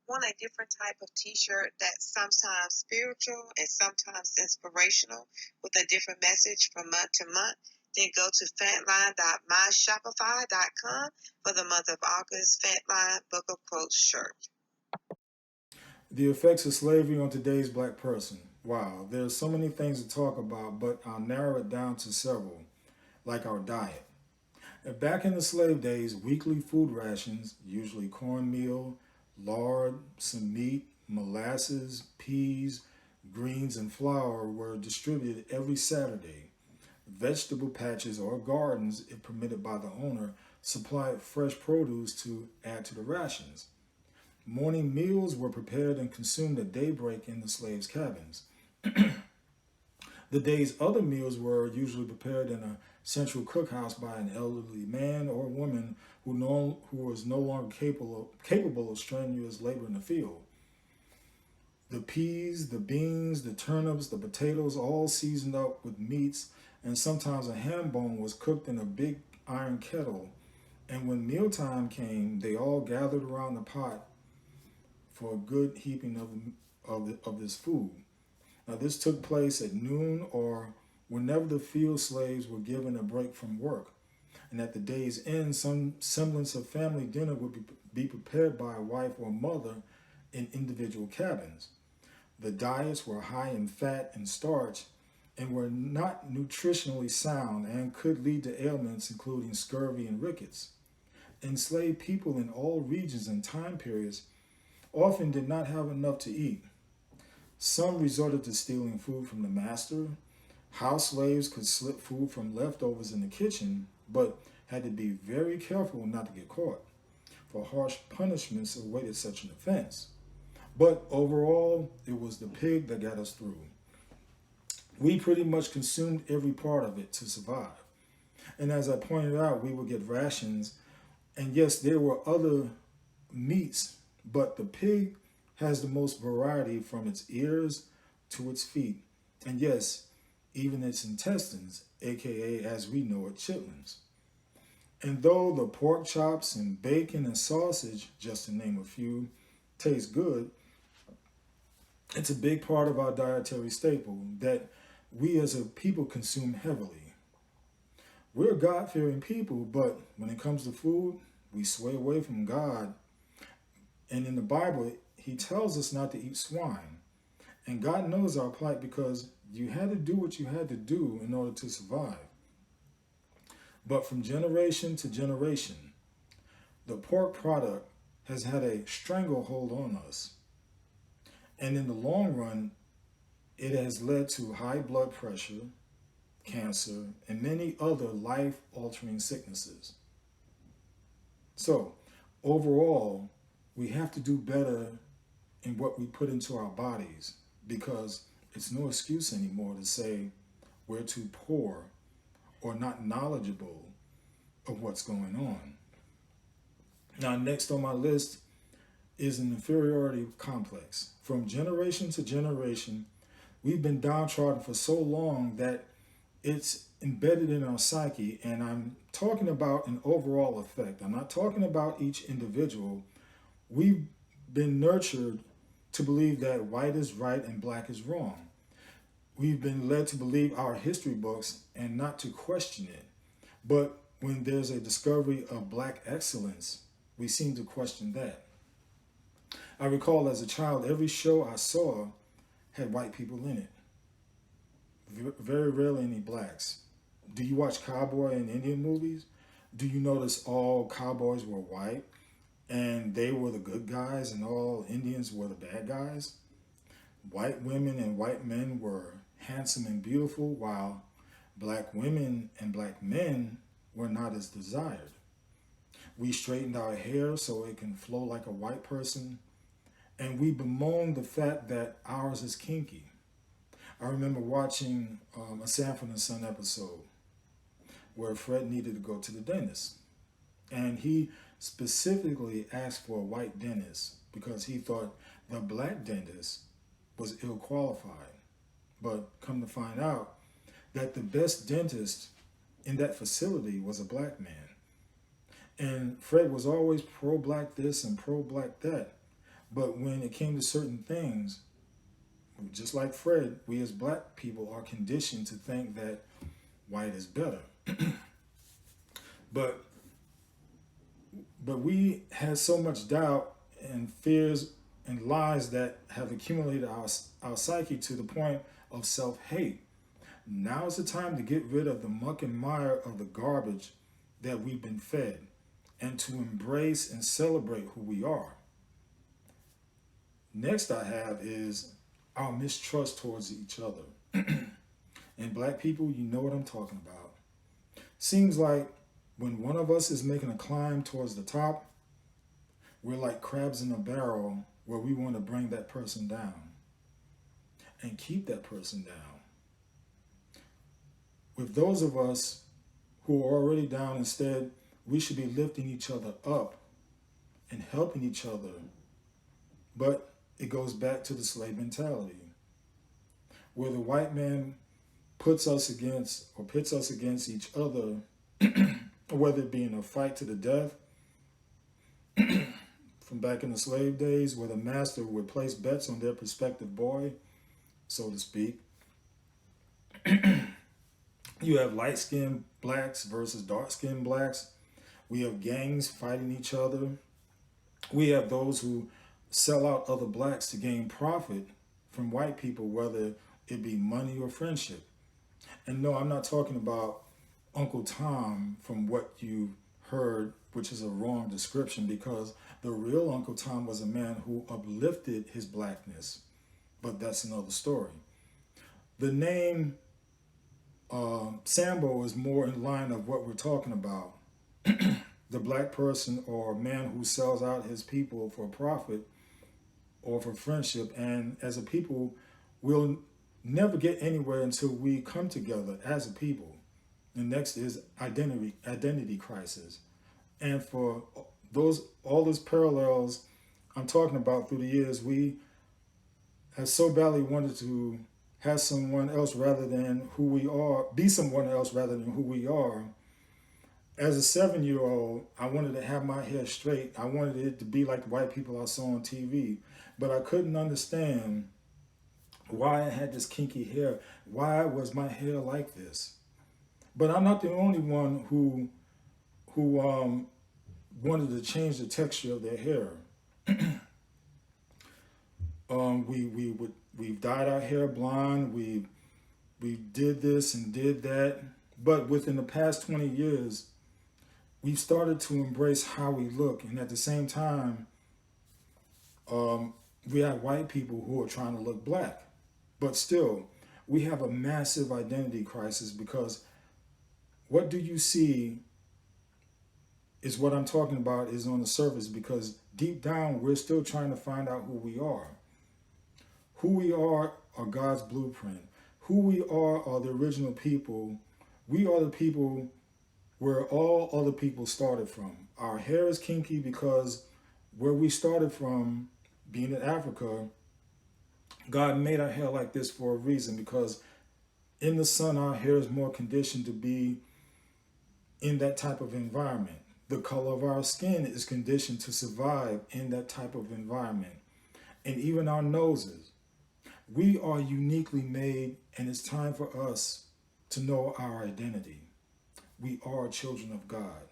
want a different type of t-shirt that's sometimes spiritual and sometimes inspirational with a different message from month to month, then go to fantline.myshopify.com for the month of August Fantline Book of Quotes shirt. The effects of slavery on today's black person. Wow, there's so many things to talk about, but I'll narrow it down to several, like our diet. Back in the slave days, weekly food rations, usually cornmeal, lard, some meat, molasses, peas, greens, and flour, were distributed every Saturday. Vegetable patches or gardens, if permitted by the owner, supplied fresh produce to add to the rations. Morning meals were prepared and consumed at daybreak in the slaves' cabins. The day's other meals were usually prepared in a central cookhouse by an elderly man or woman who was no longer capable of strenuous labor in the field. The peas, the beans, the turnips, the potatoes, all seasoned up with meats, and sometimes a ham bone was cooked in a big iron kettle. And when mealtime came, they all gathered around the pot for a good heaping of this food. Now, this took place at noon or whenever the field slaves were given a break from work. And at the day's end, some semblance of family dinner would be prepared by a wife or mother in individual cabins. The diets were high in fat and starch and were not nutritionally sound and could lead to ailments including scurvy and rickets. Enslaved people in all regions and time periods often did not have enough to eat. Some resorted to stealing food from the master. House slaves could slip food from leftovers in the kitchen, but had to be very careful not to get caught, for harsh punishments awaited such an offense. But overall, it was the pig that got us through. We pretty much consumed every part of it to survive. And as I pointed out, we would get rations. And yes, there were other meats, but the pig has the most variety from its ears to its feet. And yes, even its intestines, aka as we know it, chitlins. And though the pork chops and bacon and sausage, just to name a few, taste good, it's a big part of our dietary staple that we as a people consume heavily. We're God fearing people, but when it comes to food, we sway away from God. And in the Bible, He tells us not to eat swine. And God knows our plight because you had to do what you had to do in order to survive. But from generation to generation, the pork product has had a stranglehold on us. And in the long run, it has led to high blood pressure, cancer, and many other life-altering sicknesses. So, overall, we have to do better in what we put into our bodies because it's no excuse anymore to say we're too poor or not knowledgeable of what's going on. Now, next on my list is an inferiority complex. From generation to generation, we've been downtrodden for so long that it's embedded in our psyche, and I'm talking about an overall effect. I'm not talking about each individual. We've been nurtured to believe that white is right and black is wrong. We've been led to believe our history books and not to question it. But when there's a discovery of black excellence, we seem to question that. I recall as a child, every show I saw had white people in it. Very rarely any blacks. Do you watch cowboy and Indian movies? Do you notice all cowboys were white and they were the good guys and all Indians were the bad guys? White women and white men were handsome and beautiful while black women and black men were not as desired. We straightened our hair so it can flow like a white person, and we bemoan the fact that ours is kinky. I remember watching a Sanford and Son episode where Fred needed to go to the dentist. And he specifically asked for a white dentist because he thought the black dentist was ill qualified. But come to find out that the best dentist in that facility was a black man. And Fred was always pro-black this and pro-black that. But when it came to certain things, just like Fred, we as black people are conditioned to think that white is better. But we had so much doubt and fears and lies that have accumulated our psyche to the point of self-hate. Now is the time to get rid of the muck and mire of the garbage that we've been fed and to embrace and celebrate who we are. Next I have is our mistrust towards each other. And black people, you know what I'm talking about. Seems like when one of us is making a climb towards the top, we're like crabs in a barrel where we want to bring that person down and keep that person down. With those of us who are already down, instead, we should be lifting each other up and helping each other. But it goes back to the slave mentality, where the white man puts us against each other, whether it be in a fight to the death, from back in the slave days, where the master would place bets on their prospective boy, so to speak. You have light-skinned blacks versus dark-skinned blacks. We have gangs fighting each other. We have those who sell out other blacks to gain profit from white people, whether it be money or friendship. And no, I'm not talking about Uncle Tom from what you heard, which is a wrong description, because the real Uncle Tom was a man who uplifted his blackness. But that's another story. The name Sambo is more in line of what we're talking about. The black person or man who sells out his people for profit or for friendship. And as a people, we'll never get anywhere until we come together as a people. The next is identity crisis. And for all those parallels I'm talking about through the years, we have so badly wanted to have someone else rather than who we are, be someone else rather than who we are. As a 7-year-old, I wanted to have my hair straight. I wanted it to be like the white people I saw on TV. But I couldn't understand why I had this kinky hair. Why was my hair like this? But I'm not the only one who wanted to change the texture of their hair. We've dyed our hair blonde. We did this and did that. But within the past 20 years, we've started to embrace how we look. And at the same time, we have white people who are trying to look black. But still, we have a massive identity crisis, because what do you see is what I'm talking about is on the surface, because deep down, we're still trying to find out who we are. Who we are God's blueprint. Who we are the original people. We are the people where all other people started from. Our hair is kinky because where we started from, being in Africa, God made our hair like this for a reason, because in the sun, our hair is more conditioned to be in that type of environment. The color of our skin is conditioned to survive in that type of environment. And even our noses. We are uniquely made, and it's time for us to know our identity. We are children of God.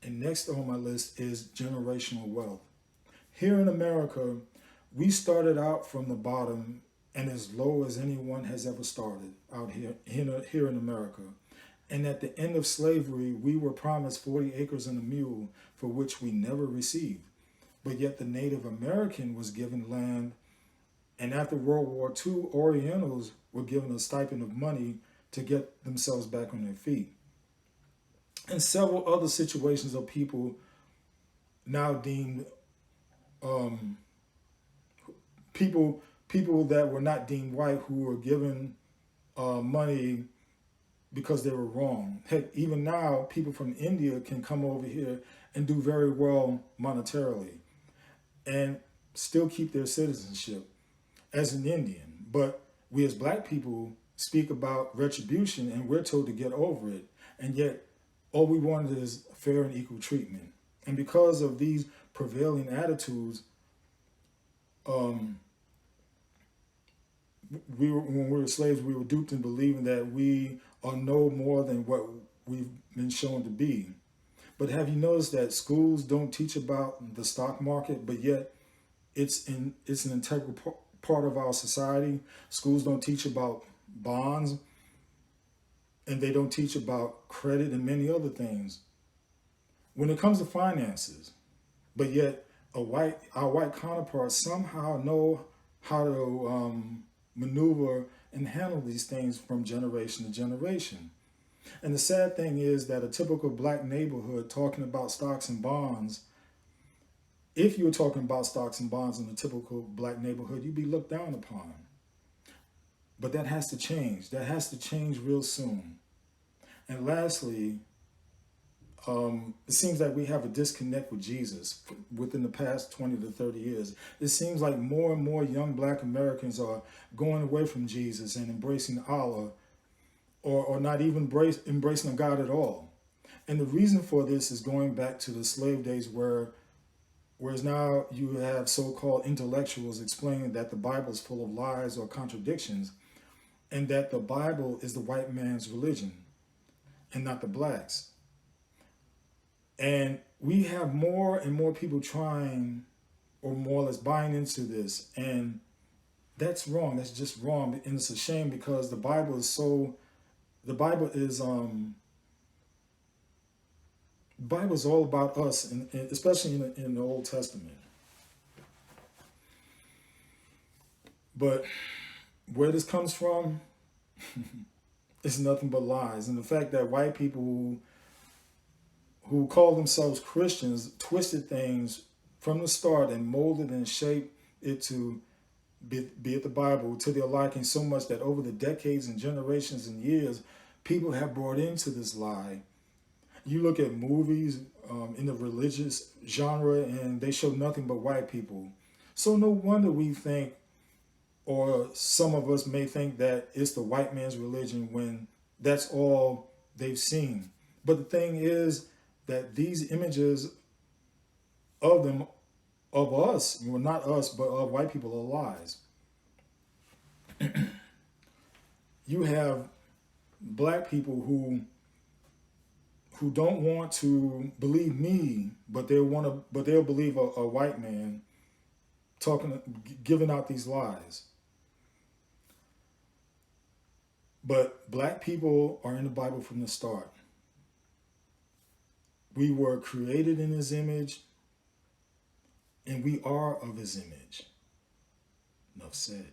And next on my list is generational wealth. Here in America, we started out from the bottom and as low as anyone has ever started out here in America. And at the end of slavery, we were promised 40 acres and a mule, for which we never received. But yet the Native American was given land. And after World War II, Orientals were given a stipend of money to get themselves back on their feet. And several other situations of people now deemed people that were not deemed white, who were given money because they were wrong. Heck, even now, people from India can come over here and do very well monetarily and still keep their citizenship as an Indian. But we as black people speak about retribution, and we're told to get over it. And yet, all we wanted is fair and equal treatment. And because of these prevailing attitudes, um, when we were slaves, we were duped in believing that we are no more than what we've been shown to be. But have you noticed that schools don't teach about the stock market, but yet it's an integral part of our society? Schools don't teach about bonds, and they don't teach about credit and many other things. When it comes to finances, but yet our white counterparts somehow know how to maneuver and handle these things from generation to generation. And the sad thing is that a typical black neighborhood talking about stocks and bonds, if you were talking about stocks and bonds in a typical black neighborhood, you'd be looked down upon. But that has to change. That has to change real soon. And lastly, it seems like we have a disconnect with Jesus within the past 20 to 30 years. It seems like more and more young black Americans are going away from Jesus and embracing Allah, or not even embracing God at all. And the reason for this is going back to the slave days, whereas now you have so-called intellectuals explaining that the Bible is full of lies or contradictions, and that the Bible is the white man's religion and not the blacks. And we have more and more people trying, or more or less buying into this, and that's wrong. That's just wrong, and it's a shame because the Bible is all about us, and especially in the Old Testament. But where this comes from, it's nothing but lies, and the fact that white people who call themselves Christians twisted things from the start and molded and shaped it to be it the Bible to their liking so much that over the decades and generations and years, people have brought into this lie. You look at movies in the religious genre and they show nothing but white people. So no wonder we think, or some of us may think, that it's the white man's religion when that's all they've seen. But the thing is that these images of them, of us, well, not us, but of white people, are lies. You have black people who don't want to believe me, but they'll believe a white man giving out these lies. But black people are in the Bible from the start. We were created in his image, and we are of his image. Enough said.